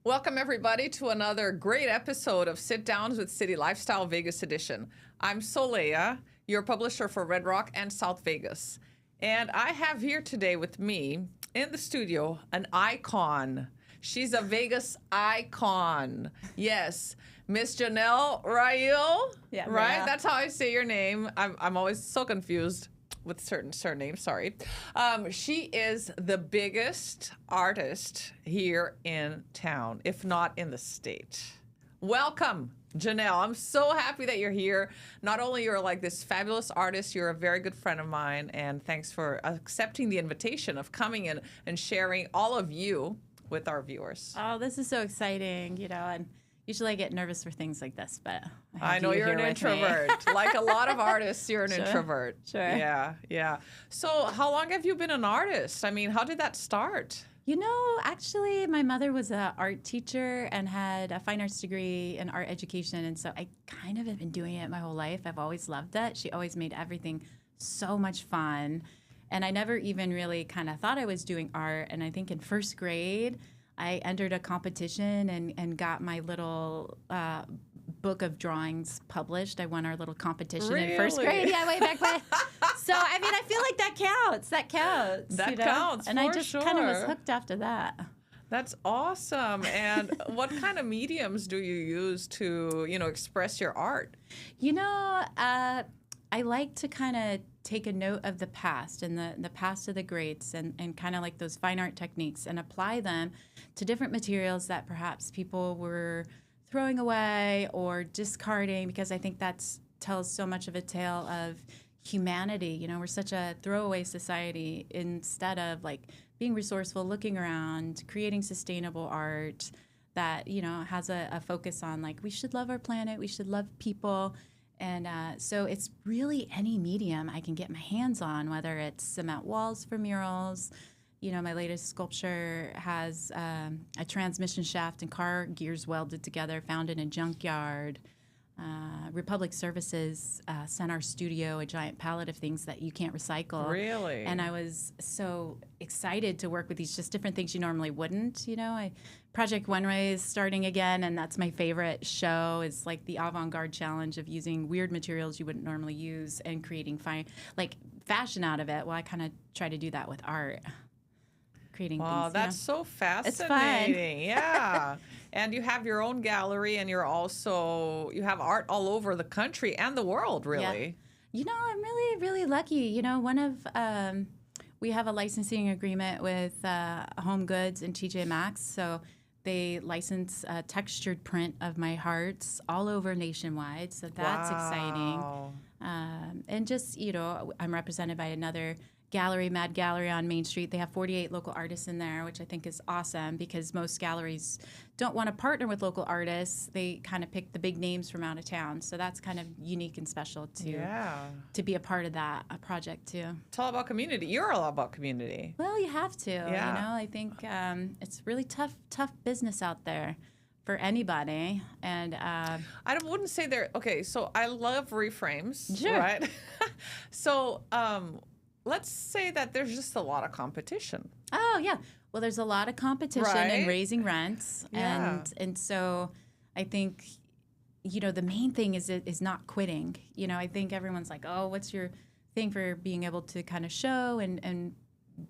Welcome, everybody, to another great episode of Sit Downs with City Lifestyle Vegas Edition. I'm Solea, your publisher for Red Rock and South Vegas. And I have here today with me in the studio an icon. She's a Vegas icon. Yes, Miss Janel Raihl. Yeah, right? yeah. That's how I say your name. I'm always so confused with certain surnames, sorry. She is the biggest artist here in town, if not in the state. Welcome, Janel. I'm so happy that you're here. Not only you're like this fabulous artist, you're a very good friend of mine, and thanks for accepting the invitation of coming in and sharing all of you with our viewers. Oh, this is so exciting, and usually I get nervous for things like this, but I know you're an introvert. Like a lot of artists, you're an introvert. Sure. Yeah. So how long have you been an artist? I mean, how did that start? Actually, my mother was an art teacher and had a fine arts degree in art education, and so I kind of have been doing it my whole life. I've always loved it. She always made everything so much fun, and I never even really kind of thought I was doing art, and I think in first grade, I entered a competition and got my little book of drawings published. I won our little competition in first grade. Yeah, way back when. So, I mean, I feel like that counts. That counts. That counts, and for I just kind of was hooked after that. That's awesome. And what kind of mediums do you use to, express your art? I like to kind of take a note of the past and the past of the greats and kind of like those fine art techniques and apply them to different materials that perhaps people were throwing away or discarding, because I think that tells so much of a tale of humanity. We're such a throwaway society instead of like being resourceful, looking around, creating sustainable art that, has a focus on like we should love our planet, we should love people. And so it's really any medium I can get my hands on, whether it's cement walls for murals. My latest sculpture has a transmission shaft and car gears welded together, found in a junkyard. Republic Services sent our studio a giant pallet of things that you can't recycle. Really? And I was so excited to work with these just different things you normally wouldn't. Project One Way is starting again, and that's my favorite show. It's like the avant-garde challenge of using weird materials you wouldn't normally use and creating fashion out of it. Well, I kind of try to do that with art. Creating things. That's so fascinating. It's fun. Yeah. And you have your own gallery, and you have art all over the country and the world, really. Yeah. I'm really, really lucky. We have a licensing agreement with Home Goods and TJ Maxx, so they license a textured print of my hearts all over nationwide, so that's exciting. And just, I'm represented by another gallery, Mad Gallery on Main Street. They have 48 local artists in there, which I think is awesome because most galleries don't want to partner with local artists. They kind of pick the big names from out of town. So that's kind of unique and special to be a part of that project too. It's all about community. You're all about community. Well, you have to. Yeah. I think it's really tough business out there for anybody. And I wouldn't say they're okay. So I love reframes, sure. Right? So let's say that there's just a lot of competition. Oh, yeah. Well, there's a lot of competition and raising rents. Yeah. And so I think, the main thing is not quitting. I think everyone's like, oh, what's your thing for being able to kind of show and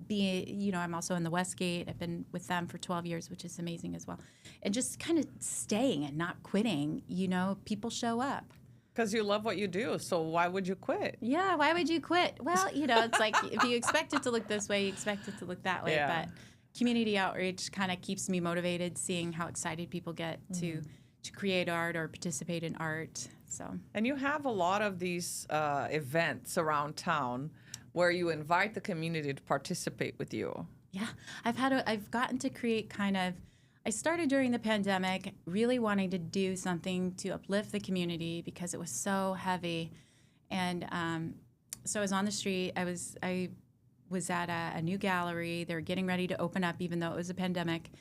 be, I'm also in the Westgate. I've been with them for 12 years, which is amazing as well. And just kind of staying and not quitting, people show up. Because you love what you do, so why would you quit? Yeah, why would you quit? Well, it's like if you expect it to look this way, you expect it to look that way. Yeah. But community outreach kind of keeps me motivated, seeing how excited people get to create art or participate in art. So. And you have a lot of these events around town where you invite the community to participate with you. Yeah, I've gotten to create I started during the pandemic really wanting to do something to uplift the community because it was so heavy. And so I was on the street. I was at a new gallery. They were getting ready to open up even though it was a pandemic.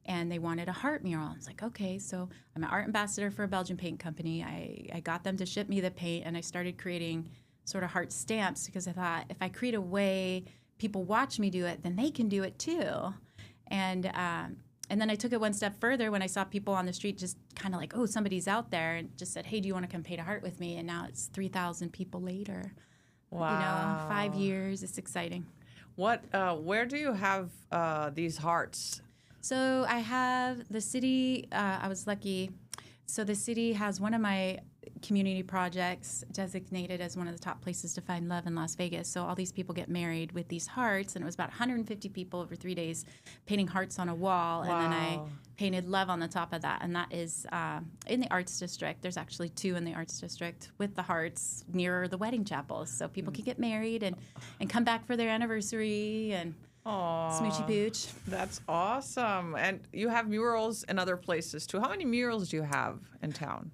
And they wanted a heart mural. I was like, okay, so I'm an art ambassador for a Belgian paint company. I got them to ship me the paint, and I started creating sort of heart stamps because I thought if I create a way people watch me do it, then they can do it too. And And then I took it one step further when I saw people on the street just kind of like, oh, somebody's out there, and just said, hey, do you want to come paint a heart with me? And now it's 3,000 people later. Wow. 5 years. It's exciting. Where do you have these hearts? So I have the city. I was lucky. So the city has one of my community projects designated as one of the top places to find love in Las Vegas. So all these people get married with these hearts, and it was about 150 people over 3 days painting hearts on a wall. Wow. And then I painted love on the top of that. And that is in the Arts District. There's actually 2 in the Arts District with the hearts near the wedding chapels. So people can get married and come back for their anniversary and smoochy pooch. That's awesome. And you have murals in other places too. How many murals do you have in town?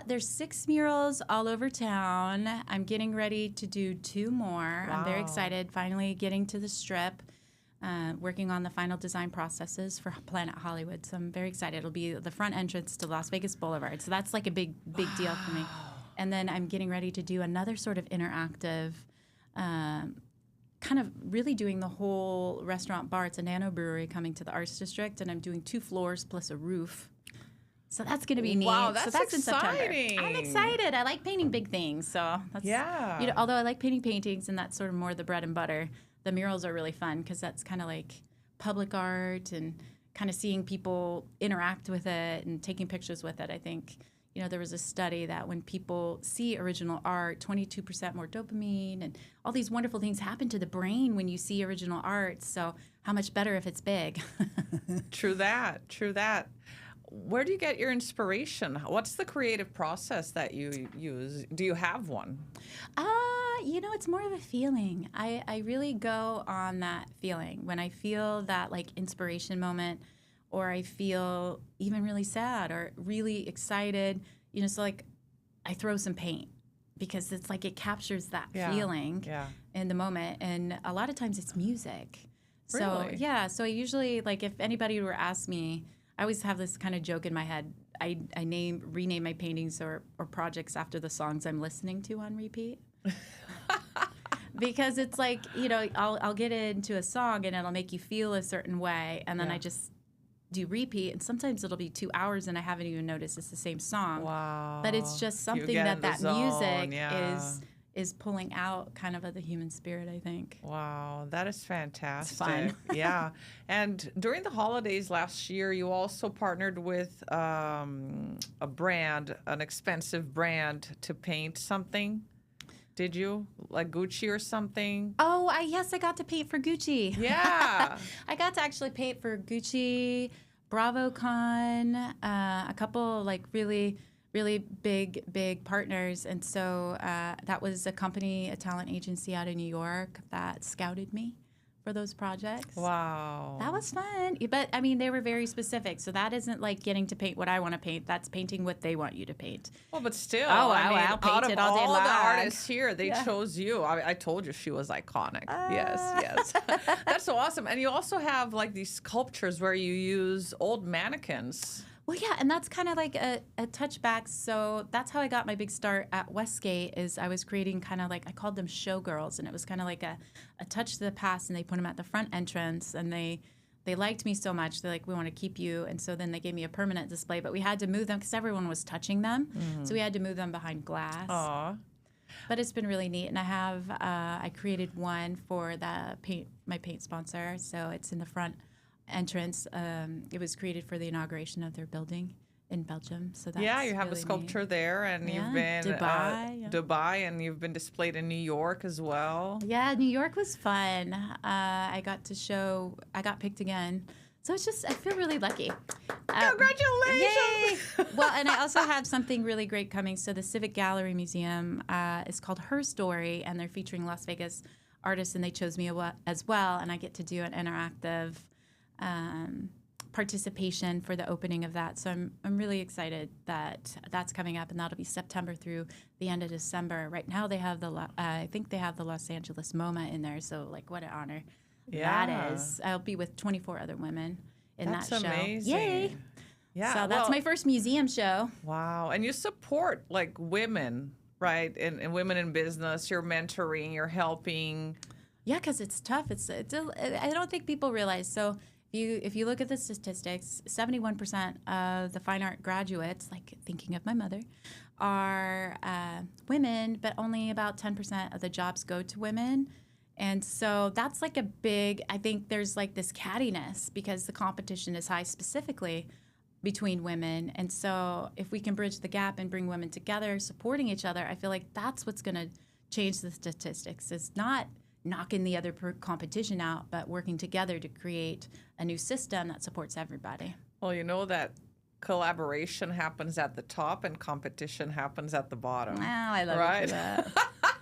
There's 6 murals all over town. I'm getting ready to do 2 more. Wow. I'm very excited. Finally getting to the Strip, working on the final design processes for Planet Hollywood. So I'm very excited. It'll be the front entrance to Las Vegas Boulevard. So that's like a big deal for me. And then I'm getting ready to do another sort of interactive, kind of really doing the whole restaurant bar. It's a nano brewery coming to the Arts District, and I'm doing 2 floors plus a roof. So that's going to be neat. Wow, that's so that's exciting. in September. I'm excited. I like painting big things. So that's, Yeah. although I like painting paintings and that's sort of more the bread and butter, the murals are really fun because that's kind of like public art and kind of seeing people interact with it and taking pictures with it. I think, there was a study that when people see original art, 22% more dopamine and all these wonderful things happen to the brain when you see original art. So how much better if it's big? True that. Where do you get your inspiration? What's the creative process that you use? Do you have one? It's more of a feeling. I really go on that feeling. When I feel that like inspiration moment, or I feel even really sad or really excited, so like I throw some paint because it's like it captures that feeling in the moment. And a lot of times it's music. Really? So I usually, like, if anybody were to ask me, I always have this kind of joke in my head. I rename my paintings or projects after the songs I'm listening to on repeat. Because it's like, I'll get into a song and it'll make you feel a certain way, and then I just do repeat, and sometimes it'll be 2 hours and I haven't even noticed it's the same song. Wow. But it's just something that zone, music is pulling out kind of the human spirit, I think. Wow, that is fantastic. It's fun. Yeah. And during the holidays last year, you also partnered with a brand, an expensive brand, to paint something. Did you? Like Gucci or something? Oh, yes, I got to paint for Gucci. Yeah. I got to actually paint for Gucci, BravoCon, a couple like really big partners. And so that was a company, a talent agency out of New York that scouted me for those projects. Wow. That was fun. But, I mean, they were very specific. So that isn't like getting to paint what I want to paint. That's painting what they want you to paint. Well, but still, I'll paint it all day long. All the artists here, they chose you. I told you she was iconic. Yes. That's so awesome. And you also have like these sculptures where you use old mannequins. Well, yeah, and that's kind of like a touchback. So that's how I got my big start at Westgate. Is I was creating kind of like, I called them showgirls, and it was kind of like a touch to the past, and they put them at the front entrance, and they liked me so much. They're like, we want to keep you, and so then they gave me a permanent display, but we had to move them because everyone was touching them, so we had to move them behind glass. Aww. But it's been really neat, and I created one for my paint sponsor, so it's in the front entrance. It was created for the inauguration of their building in Belgium. So that's you have really a sculpture neat. there, and you've been Dubai, and you've been displayed in New York as well. Yeah, New York was fun. I got picked again. So it's just, I feel really lucky. Congratulations! Yay! Well, and I also have something really great coming. So the Civic Gallery Museum is called Her Story, and they're featuring Las Vegas artists, and they chose me as well, and I get to do an interactive participation for the opening of that. So I'm really excited that that's coming up, and that'll be September through the end of December. Right now they have I think they have the Los Angeles MoMA in there. So like, what an honor that is. I'll be with 24 other women in that show. That's amazing. Yay! Yeah. So that's my first museum show. Wow. And you support like women, right? And women in business. You're mentoring. You're helping. Yeah, because it's tough. I don't think people realize. So if you look at the statistics, 71% of the fine art graduates, like thinking of my mother, are women, but only about 10% of the jobs go to women. And so that's like a big, I think there's like this cattiness because the competition is high specifically between women. And so if we can bridge the gap and bring women together, supporting each other, I feel like that's what's going to change the statistics. It's not knocking the other competition out, but working together to create a new system that supports everybody. Well, you know that collaboration happens at the top and competition happens at the bottom. Oh, I love you for that.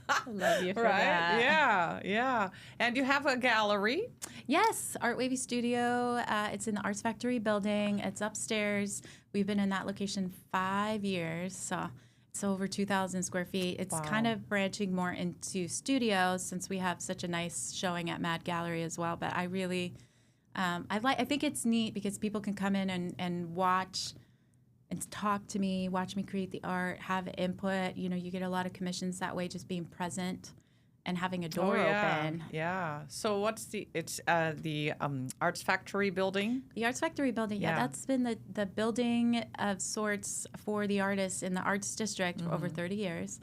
I love you for that. Yeah, yeah. And you have a gallery? Yes, Art Wavy Studio. It's in the Arts Factory building. It's upstairs. We've been in that location 5 years, so it's over 2,000 square feet. It's kind of branching more into studios since we have such a nice showing at Mad Gallery as well. But I really, I think it's neat because people can come in and watch and talk to me, watch me create the art, have input. You know, you get a lot of commissions that way, just being present and having a door open. Yeah. So what's the Arts Factory building? The Arts Factory building, yeah, that's been the building of sorts for the artists in the Arts District for over 30 years.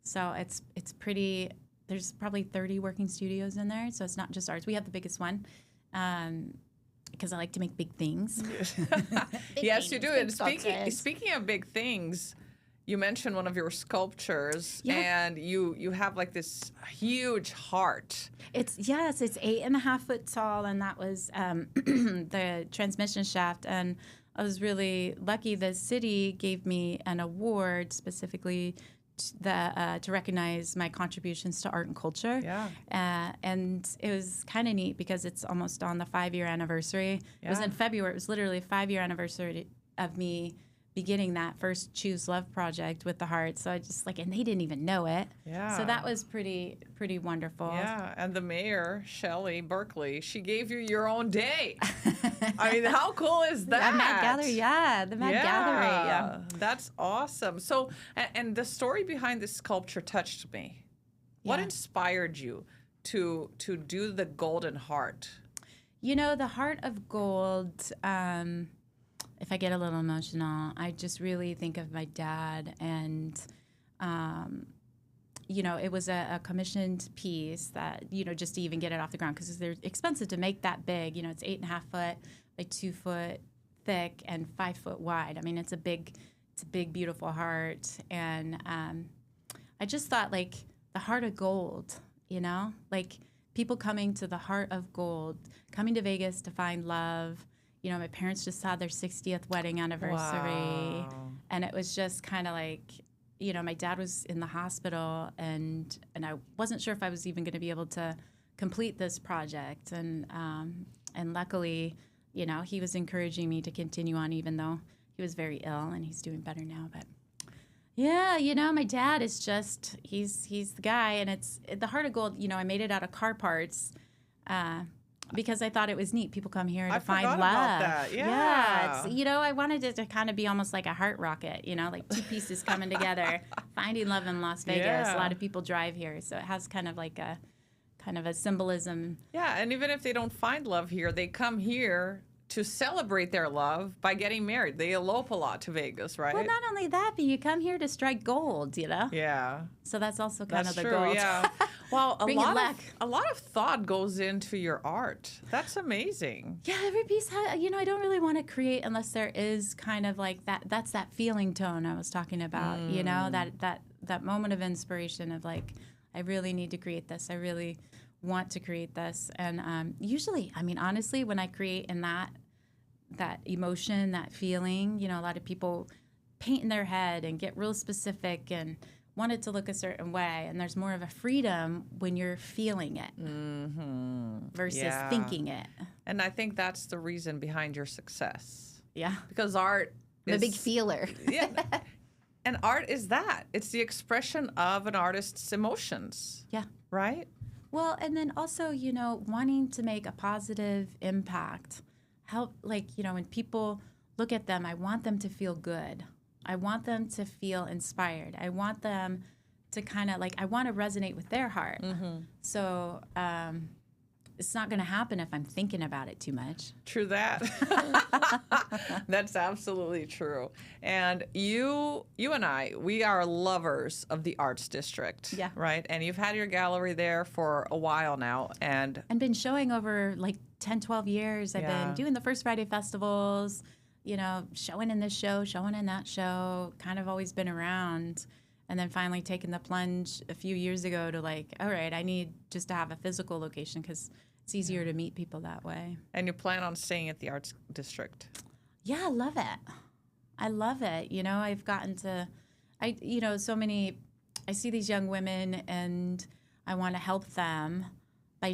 So it's pretty, there's probably 30 working studios in there. So it's not just arts. We have the biggest one. Because I like to make big things. Yes, you do. And speaking of big things, you mentioned one of your sculptures, and you have like this huge heart. It's 8.5 foot tall, and that was the transmission shaft. And I was really lucky. The city gave me an award specifically to recognize my contributions to art and culture. Yeah. And it was kind of neat because it's almost on the 5-year anniversary. Yeah. It was in February. It was literally a 5-year anniversary of me beginning that first Choose Love project with the heart. So I just and they didn't even know it. Yeah. So that was pretty wonderful. Yeah. And the mayor, Shelley Berkeley, she gave you your own day. I mean, how cool is that? The Mad Gallery, the Mad Gallery. Yeah. That's awesome. So, and the story behind this sculpture touched me. What inspired you to do the golden heart? You know, the heart of gold, if I get a little emotional, I just really think of my dad. And, you know, it was a commissioned piece that, you know, just to even get it off the ground, because they're expensive to make that big. You know, it's 8.5 foot by 2 foot thick and 5 foot wide. I mean, it's a big, beautiful heart. And I just thought, like, the heart of gold, you know, like people coming to the heart of gold, coming to Vegas to find love. You know, my parents just had their 60th wedding anniversary, and it was just kind of like, you know, my dad was in the hospital, and I wasn't sure if I was even going to be able to complete this project, and luckily, you know, he was encouraging me to continue on, even though he was very ill, and he's doing better now. But yeah, you know, my dad is just he's the guy, and it's the heart of gold. You know, I made it out of car parts. Because I thought it was neat. People come here to find love. About that. Yeah. It's, you know, I wanted it to kind of be almost like a heart rocket, you know, like two pieces coming together, finding love in Las Vegas. Yeah. A lot of people drive here, so it has kind of like a symbolism. Yeah, and even if they don't find love here, they come here to celebrate their love by getting married. They elope a lot to Vegas, right? Well, not only that, but you come here to strike gold, you know? Yeah. So that's also kind of the true, gold. Yeah. Well, a lot of thought goes into your art. That's amazing. Yeah, every piece has, you know, I don't really want to create unless there is kind of like that's that feeling tone I was talking about, you know, that moment of inspiration of like, I really need to create this. I really want to create this. And usually, I mean, honestly, when I create in that emotion, that feeling, you know, a lot of people paint in their head and get real specific and want it to look a certain way. And there's more of a freedom when you're feeling it versus thinking it. And I think that's the reason behind your success. Yeah. Because art is a big feeler. Yeah. And art is that. It's the expression of an artist's emotions. Yeah. Right? Well, and then also, you know, wanting to make a positive impact. Help, like, you know, when people look at them, I want them to feel good. I want them to feel inspired. I want them to kind of like, I want to resonate with their heart. So it's not going to happen if I'm thinking about it too much. True that. That's absolutely true. And you and I, we are lovers of the Arts District. Yeah. Right? And you've had your gallery there for a while now. And been showing over like 10, 12 years. I've Yeah. been doing the First Friday festivals, showing in this show, showing in that show, kind of always been around. And then finally taking the plunge a few years ago to like, all right, I need just to have a physical location because it's easier to meet people that way. And you plan on staying at the Arts District? Yeah, I love it. I love it. I've gotten to, I see these young women and I want to help them by,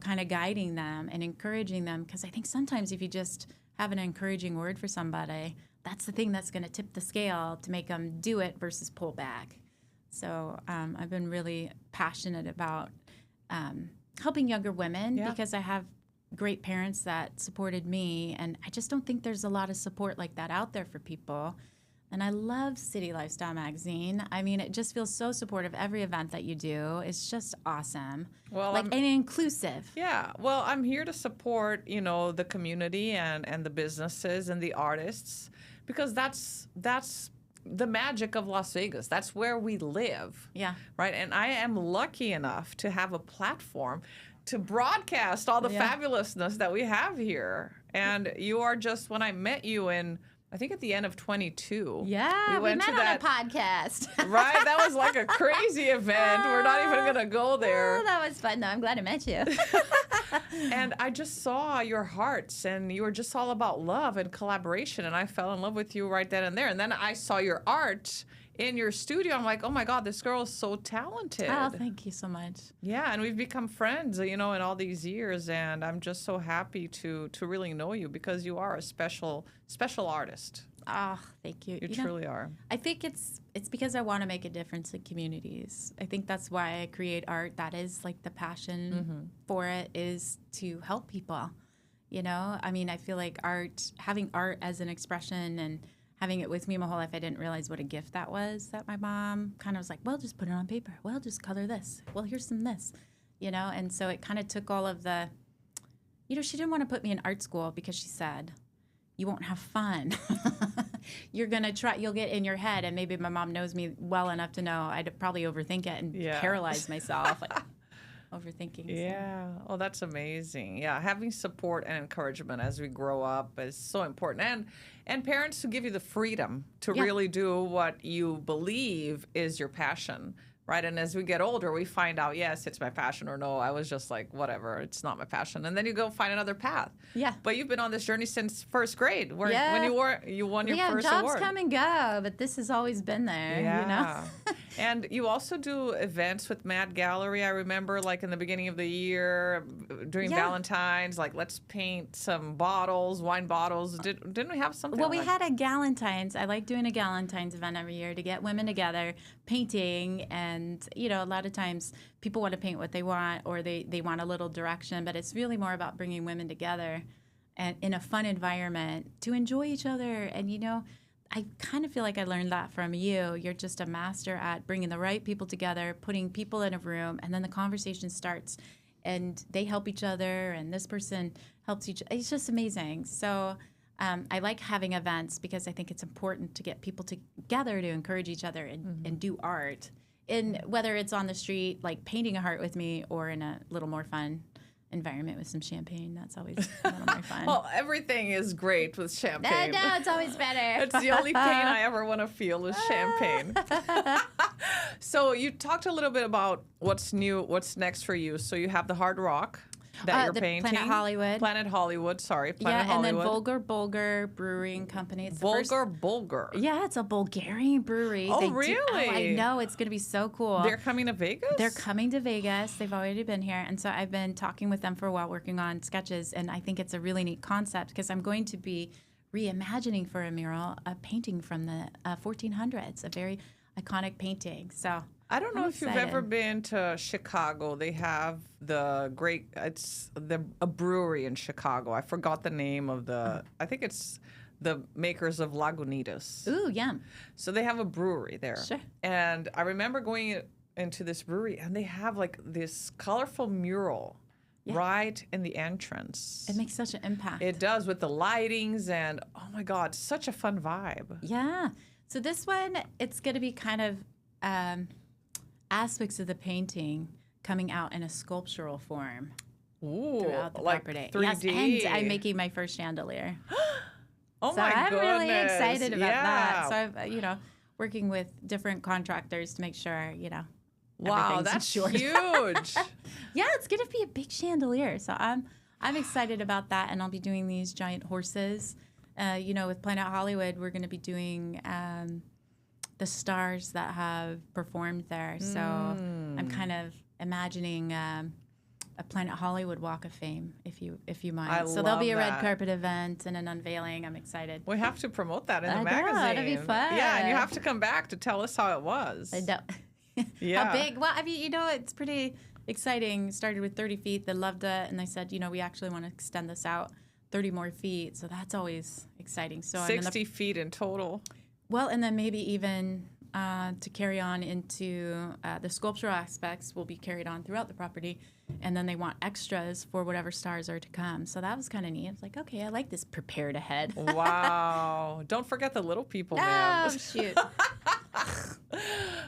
kind of guiding them and encouraging them. Because I think sometimes if you just have an encouraging word for somebody, that's the thing that's going to tip the scale to make them do it versus pull back. So I've been really passionate about helping younger women because I have great parents that supported me, and I just don't think there's a lot of support like that out there for people. And I love City Lifestyle Magazine. I mean, it just feels so supportive. Every event that you do, it's just awesome. Well, and inclusive. Yeah. Well, I'm here to support, the community and the businesses and the artists because that's the magic of Las Vegas. That's where we live. Yeah. Right. And I am lucky enough to have a platform to broadcast all the fabulousness that we have here. And you are just, when I met you I think at the end of 22. Yeah, we met on a podcast. Right? That was like a crazy event. We're not even going to go there. Oh, that was fun, though. I'm glad I met you. And I just saw your hearts, and you were just all about love and collaboration, and I fell in love with you right then and there. And then I saw your art in your studio. I'm like, oh my God, this girl is so talented. Oh, thank you so much. Yeah, and we've become friends, in all these years, and I'm just so happy to really know you because you are a special artist. Oh, thank you. You truly are. I think it's because I want to make a difference in communities. I think that's why I create art. That is like the passion for it is to help people. I mean, I feel like having art as an expression and having it with me my whole life, I didn't realize what a gift that was that my mom kind of was like, well, just put it on paper. Well, just color this. Well, here's some this, And so it kind of took all of the, she didn't want to put me in art school because she said, you won't have fun. You'll get in your head. And maybe my mom knows me well enough to know I'd probably overthink it and paralyze myself. Overthinking. Yeah. Oh, that's amazing. Yeah. Having support and encouragement as we grow up is so important. And parents who give you the freedom to really do what you believe is your passion. Right. And as we get older, we find out, yes, it's my passion, or no, I was just like, whatever, it's not my passion. And then you go find another path. Yeah. But you've been on this journey since first grade when you won your first jobs award. Come and go, but this has always been there, Yeah. And you also do events with Mad Gallery. I remember like in the beginning of the year during Valentine's, like let's paint some bottles, wine bottles. Didn't we have something? Well, we had a Galentine's. I like doing a Galentine's event every year to get women together, painting. And, a lot of times people want to paint what they want or they want a little direction. But it's really more about bringing women together and in a fun environment to enjoy each other. And, I kind of feel like I learned that from you. You're just a master at bringing the right people together, putting people in a room, and then the conversation starts. And they help each other, and this person helps each other. It's just amazing. So I like having events because I think it's important to get people together to encourage each other and do art. And whether it's on the street, like painting a heart with me, or in a little more fun environment with some champagne, that's always a little more fun. Well, everything is great with champagne. No, it's always better. It's the only pain I ever want to feel is champagne. So you talked a little bit about what's new, what's next for you. So you have the Hard Rock that you're painting. Planet Hollywood. Planet Hollywood. And then Vulgar Brewing Company. It's Bulgar. Yeah, it's a Bulgarian brewery. Oh, really? I know. It's going to be so cool. They're coming to Vegas? They're coming to Vegas. They've already been here. And so I've been talking with them for a while, working on sketches. And I think it's a really neat concept because I'm going to be reimagining for a mural a painting from the 1400s, a very iconic painting. So I don't know if you've ever been to Chicago. They have a brewery in Chicago. I forgot the name of I think it's the makers of Lagunitas. Ooh, yum. So they have a brewery there. Sure. And I remember going into this brewery, and they have like this colorful mural right in the entrance. It makes such an impact. It does, with the lightings and, oh my God, such a fun vibe. Yeah. So this one, it's going to be kind of aspects of the painting coming out in a sculptural form. Ooh, Throughout the like property. 3D. Yes, and I'm making my first chandelier. Oh So my I'm goodness. really excited about that. So Yeah. I've, working with different contractors to make sure, Wow, everything's that's insured. huge. Yeah, it's gonna be a big chandelier. So I'm excited about that, and I'll be doing these giant horses. With Planet Hollywood, we're gonna be doing the stars that have performed there. So I'm kind of imagining a Planet Hollywood Walk of Fame, if you mind. So there'll be a red carpet event and an unveiling. I'm excited. We have to promote that in the I know, magazine. it'll be fun. Yeah, and you have to come back to tell us how it was. I know. Yeah. How big? Well, I mean, it's pretty exciting. Started with 30 feet. They loved it, and they said, we actually want to extend this out 30 more feet. So that's always exciting. So 60 feet in total. Well, and then maybe even to carry on into the sculptural aspects will be carried on throughout the property. And then they want extras for whatever stars are to come. So that was kind of neat. I was like, okay, I like this prepared ahead. Wow. Don't forget the little people, Oh, man. shoot.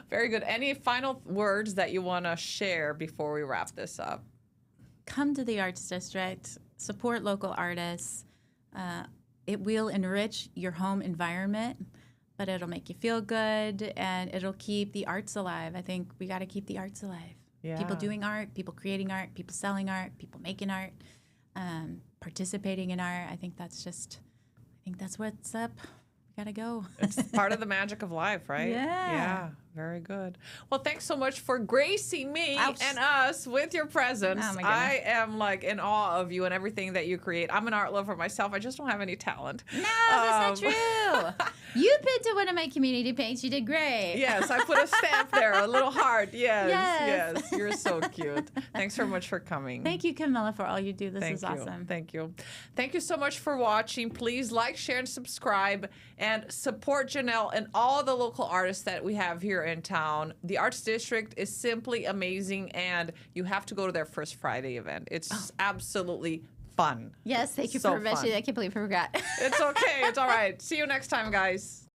Very good. Any final words that you want to share before we wrap this up? Come to the Arts District. Support local artists. It will enrich your home environment, but it'll make you feel good, and it'll keep the arts alive. I think we got to keep the arts alive. Yeah. People doing art, people creating art, people selling art, people making art, participating in art. I think that's what's up. We got to go. It's part of the magic of life, right? Yeah. Yeah. Very good. Well, thanks so much for gracing me Ouch. and us with your presence. Oh, my goodness. I am in awe of you and everything that you create. I'm an art lover myself. I just don't have any talent. No, that's not true. You painted one of my community paints. You did great. Yes, I put a stamp there, a little heart. Yes, Yes. yes. You're so cute. Thanks so much for coming. Thank you, Camilla, for all you do. This Thank is you. awesome. Thank you. Thank you so much for watching. Please like, share, and subscribe, and support Janel and all the local artists that we have here in town. The Arts District is simply amazing, and you have to go to their First Friday event. It's absolutely fun. Yes, thank you So for mentioning fun. that. I can't believe I forgot. It's okay. It's all right. See you next time, guys.